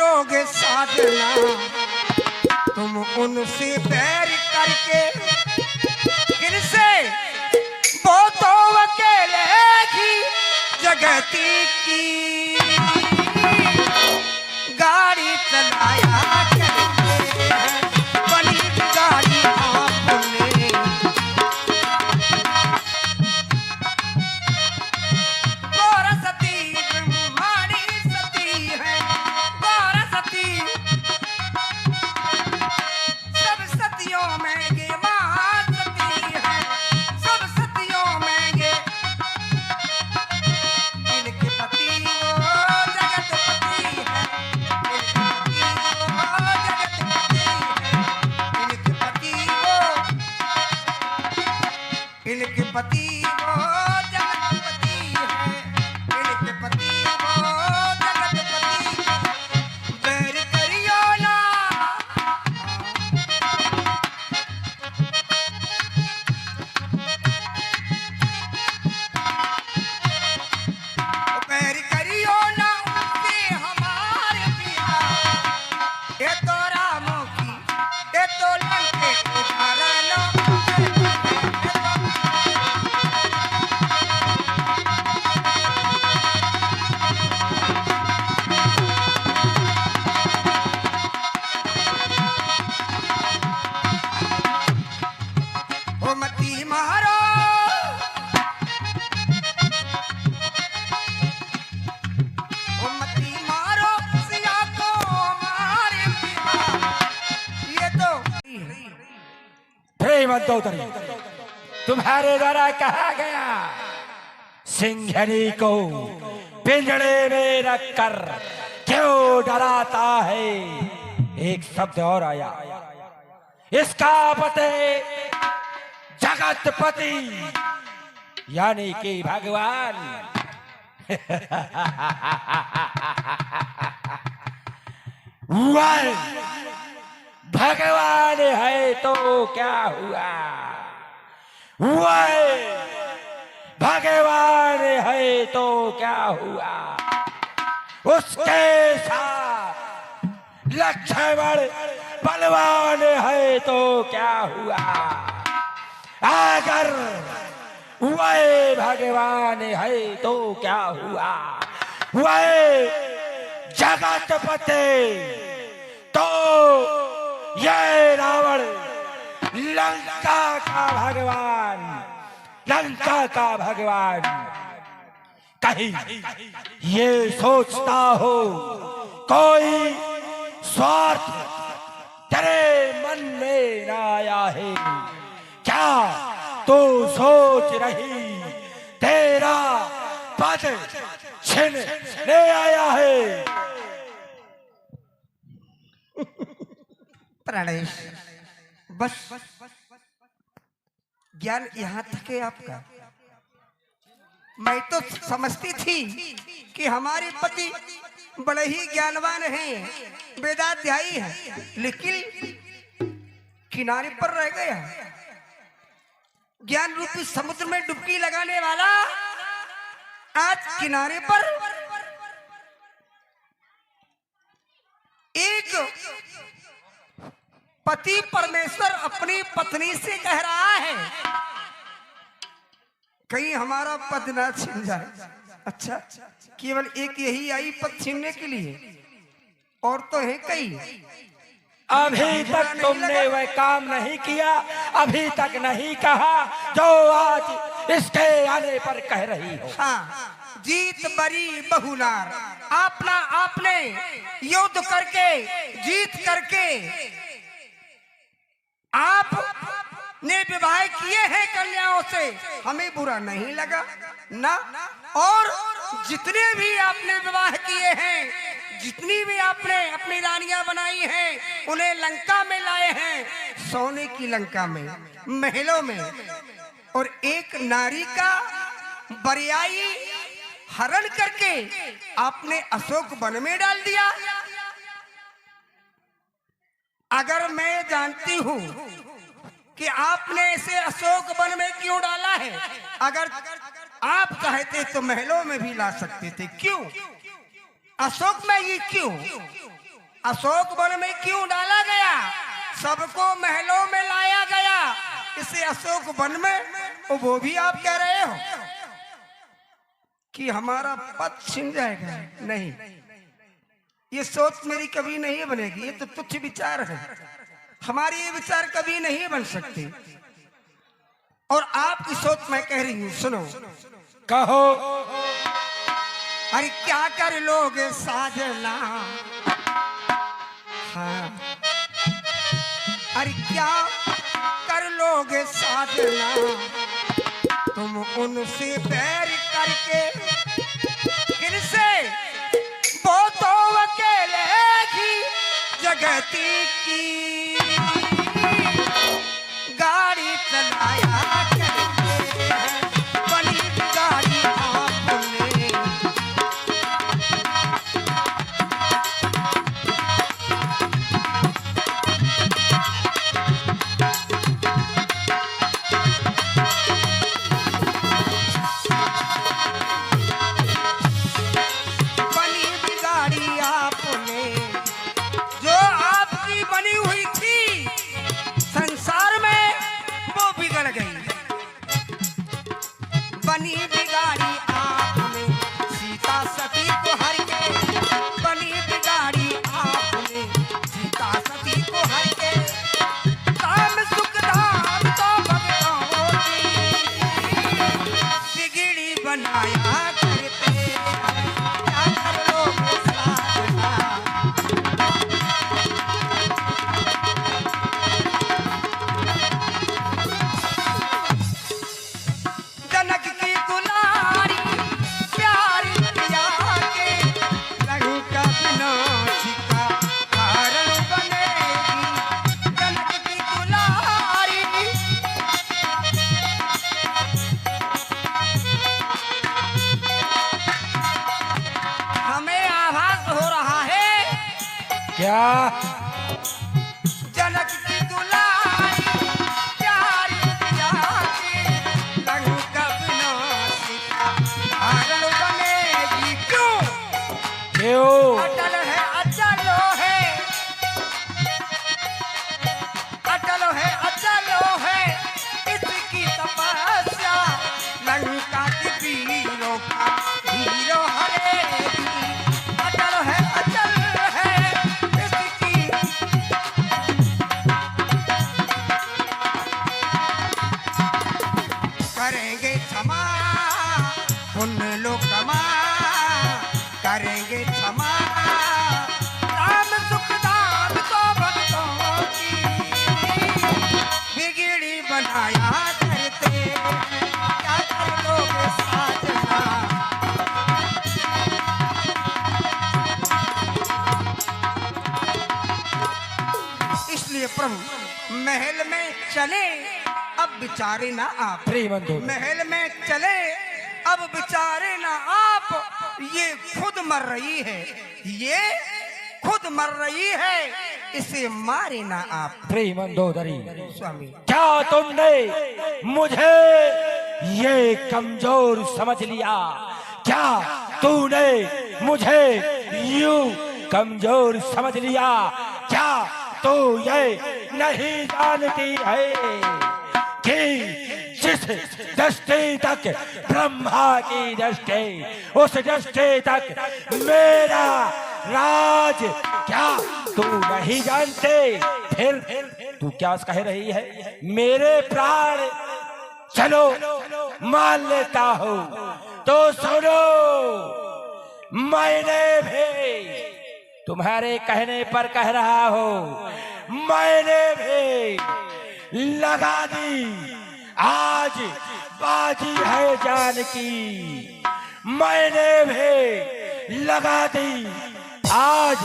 लोगे साजना, तुम उनसे बैर करके किनसे, वो तो अकेले ही जगती की गाड़ी चलाया करते हैं, बनी गाड़ी आपने। गौर सती ब्रह्माणी सती है, गौर सती सब सतियों में ये महासती है, सब सतियों में ये। इनके पति वो जगतपति है, इनके पति वो जगतपति है, इनके पति वो जगतपति। बैर करियो ना, बैर करियो ना उनसे हमारे पिया। ये तो रामों की, ये तो लंके के घरानों मती मारो, मती मारो सिया को मारे पिया। ये तो मंदोदरी तुम्हारे द्वारा कहा गया सिंघनी को पिंजड़े में रखकर क्यों डराता है। एक शब्द और आया, इसका पति जगतपति यानी कि भगवान। वह भगवान है तो क्या हुआ, वह भगवान है तो क्या हुआ। उसके साथ लक्ष्मण बलवान है तो क्या हुआ। अगर वह भगवान है तो क्या हुआ, वह जगतपति तो ये रावण लंका का भगवान, लंका का भगवान कहीं ये सोचता हो कोई स्वार्थ तेरे मन में ना आया है क्या। तो सोच रही तेरा पद छिन ले आया है। प्रणेश बस ज्ञान यहाँ तक है आपका। मैं तो समझती थी कि हमारे पति बड़े ही ज्ञानवान हैं, वेदाध्यायी हैं, लेकिन किनारे पर रह गया। ज्ञान रूपी समुद्र में डुबकी लगाने वाला आज किनारे पर एक पति परमेश्वर अपनी पत्नी से कह रहा है कहीं हमारा पद ना छिन जाए। अच्छा, केवल एक यही आई पद छीनने के लिए, और तो है कई। अभी तक तुमने वह काम नहीं किया, अभी तक नहीं कहा जो आज इसके आने पर कह रही हो। हाँ, जीत बरी बहुनार, आपना आपने युद्ध करके जीत करके आप ने विवाह किए हैं कन्याओं से, हमें बुरा नहीं लगा ना। और जितने भी आपने विवाह किए हैं, जितनी भी आपने अपनी रानियां बनाई हैं, उन्हें लंका में लाए हैं, सोने की लंका में, महलों में। और एक नारी का बरियाई हरण करके आपने अशोक वन में डाल दिया। अगर मैं जानती हूँ कि आपने इसे अशोक वन में क्यों डाला है, अगर आप चाहते तो महलों में भी ला सकते थे, क्यों अशोक में ये क्यों? अशोक वन में क्यों डाला गया? सबको महलों में लाया गया, इसे अशोक वन में। वो भी आप कह रहे हो कि हमारा पद छिन जाएगा? नहीं, ये सोच मेरी कभी नहीं बनेगी। ये तो तुच्छ विचार है, हमारी ये विचार कभी नहीं बन सकती। और आपकी सोच मैं कह रही हूं, सुनो। कहो। अरे क्या कर लोगे साजना, हाँ, अरे क्या कर लोगे साजना, तुम उनसे बैर करके, किनसे? वो तो अकेले ही जगती की गाड़ी चलाया करते हैं, बनी गाड़ी आपने। बनी हुई थी संसार में, वो बिगड़ गई। बनी बिगाड़ी आपने सीता सती को हर के, बनी बिगाड़ी आपने सीता सती को हर के। काम सुख धाम तो भगवान की बिगड़ी बनाया करते, क्या कर लोगे साजना। जनक की दुलारी प्यारी पिया के, लंका विनाश का कारण बनेगी। जनक की दुलारी हमें आभास हो रहा है क्या? जनक की दुलारी प्यारी पिया के, लंका विनाश का कारण बनेगी। क्यों? क्यों? अटल है, अचल है, अटल है, अचल है इसकी तपस्या, लंका की वीरों का हीरो हरेगी। अटल है, अचल है इसकी, करेंगे क्षमा पुण्य लोग कमा, करेंगे क्षमा राम सुख धाम तो भक्तों की बिगड़ी बनाया करते, क्या कर लोगे साजना। इसलिए प्रभु महल में चले अब विचारे ना आप, श्रीमंत महल में चले अब विचारे ना आप। ये खुद मर रही है, ये खुद मर रही है, इसे मारे ना आप। मंदोदरी, स्वामी क्या तुमने मुझे ये कमजोर समझ लिया? क्या तूने मुझे यूं कमजोर समझ लिया? क्या तू ये नहीं जानती है कि जिस दृष्टि तक ब्रह्मा की दृष्टि, उस दृष्टि तक मेरा राज क्या तू नहीं जानते? फिर तू क्या कह रही है? मेरे प्राण चलो मान लेता हूँ, तो सुनो, मैंने भी तुम्हारे कहने पर कह रहा हूँ, मैंने भी लगा दी आज बाजी है जान की, मैंने भी लगा दी आज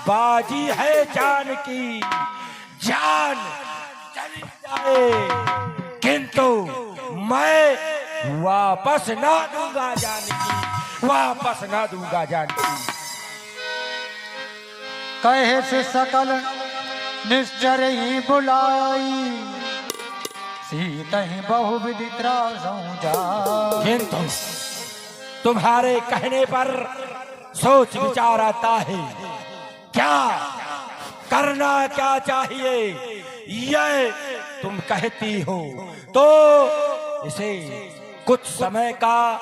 बाजी है जान की। जान चली जाए किंतु मैं वापस ना दूंगा जान की, वापस ना दूंगा जान की। कहे से सकल निश्चर ही बुलाई, सीता ही बहुविधि त्रासों जाए। किंतु तुम्हारे कहने पर सोच विचार आता है, क्या करना क्या चाहिए ये तुम कहती हो, तो इसे कुछ समय का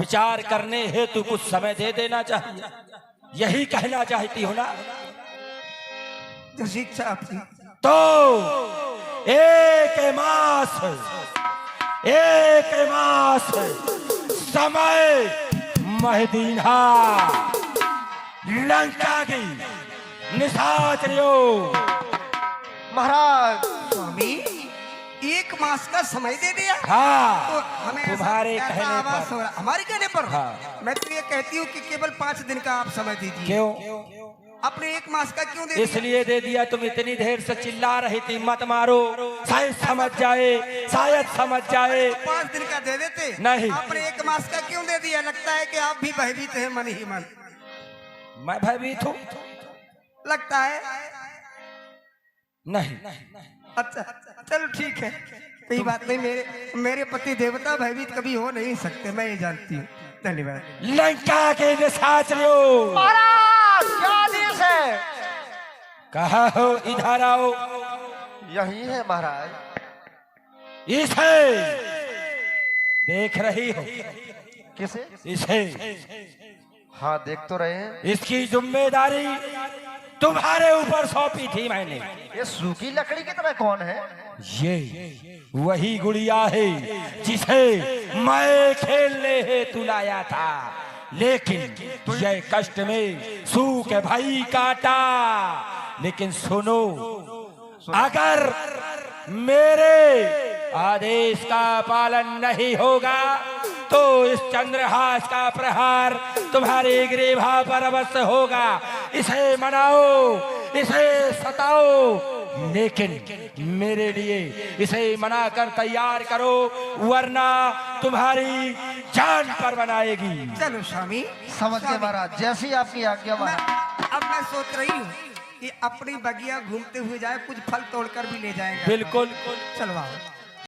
विचार करने हेतु कुछ समय दे देना चाहिए, यही कहना चाहती हो ना? जैसी इच्छा आपकी। तो एक मास समय महदीना लंका की निशाचरियों। महाराज स्वामी 1 मास का समय दे दिया। हाँ, तो हमें तुम्हारे ऐसा कहने आवाज पर। हो रहा, हमारे कहने पर। हाँ। मैं तो ये कहती हूँ कि केवल 5 दिन का आप समय दीजिए। क्यों? अपने 1 मास का क्यों दे दिया? इसलिए दे दिया, तुम इतनी देर से चिल्ला रही थी मत मारो, शायद समझ जाए। 5 दिन का दे देते। नहीं। आपने 1 मास का क्यों दे दिया? लगता है कि आप भी भयभीत हैं मन ही मन। मैं भयभीत हूँ? लगता है। नहीं। अच्छा चलो ठीक है, कोई बात नहीं। मेरे पति देवता भयभीत कभी हो नहीं सकते, मैं ये जानती हूँ। धन्यवाद। लंका के निशाचरियों। महाराज क्या आदेश है? कहा हो इधर आओ। यही है महाराज। इसे देख रही हो? किसे? इसे। हाँ देख तो रहे हैं। इसकी जिम्मेदारी तुम्हारे ऊपर सौंपी थी मैंने। ये सूखी लकड़ी की तरह कौन है? ये वही गुड़िया है जिसे मैं खेलने हेतु लाया था, लेकिन ये कष्ट में सूख भाई काटा। लेकिन सुनो, अगर मेरे आदेश का पालन नहीं होगा तो इस चंद्रहास का प्रहार तुम्हारे ग्रीवा पर अवश्य होगा। इसे मनाओ, इसे सताओ, लेकिन मेरे लिए इसे मना कर तैयार करो, वरना तुम्हारी जान पर बनाएगी। चलो स्वामी। समझ गए महाराज, जैसी आपकी आज्ञा महाराज। अब मैं सोच रही हूँ कि अपनी बगिया घूमते हुए जाए, कुछ फल तोड़कर भी ले जाएगा। बिल्कुल। चलो आओ।